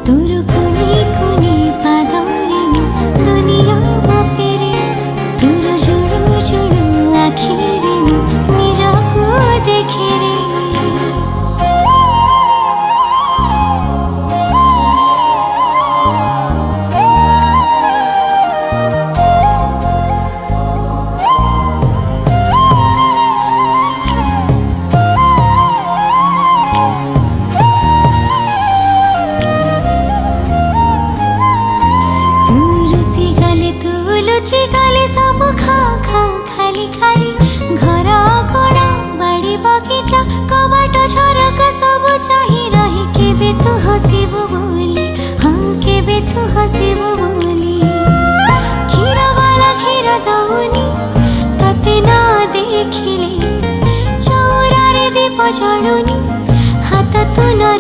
तोर कुनी कुनी पादरे दुनिया मापेरे तोर जुड़ू जुड़ू आखिरे निजको देखे रे। गले सब खा खा खाली खाली घर कणा बाड़ी बगीचा कबाट झरका सब चाही रही केबे तू हसीबु बोली। हाँ केबे तू हसीबु बोली। क्षीर वाला क्षीर दौनी तते ना देखिले चौरारे दीप जलुनी हाथ तू न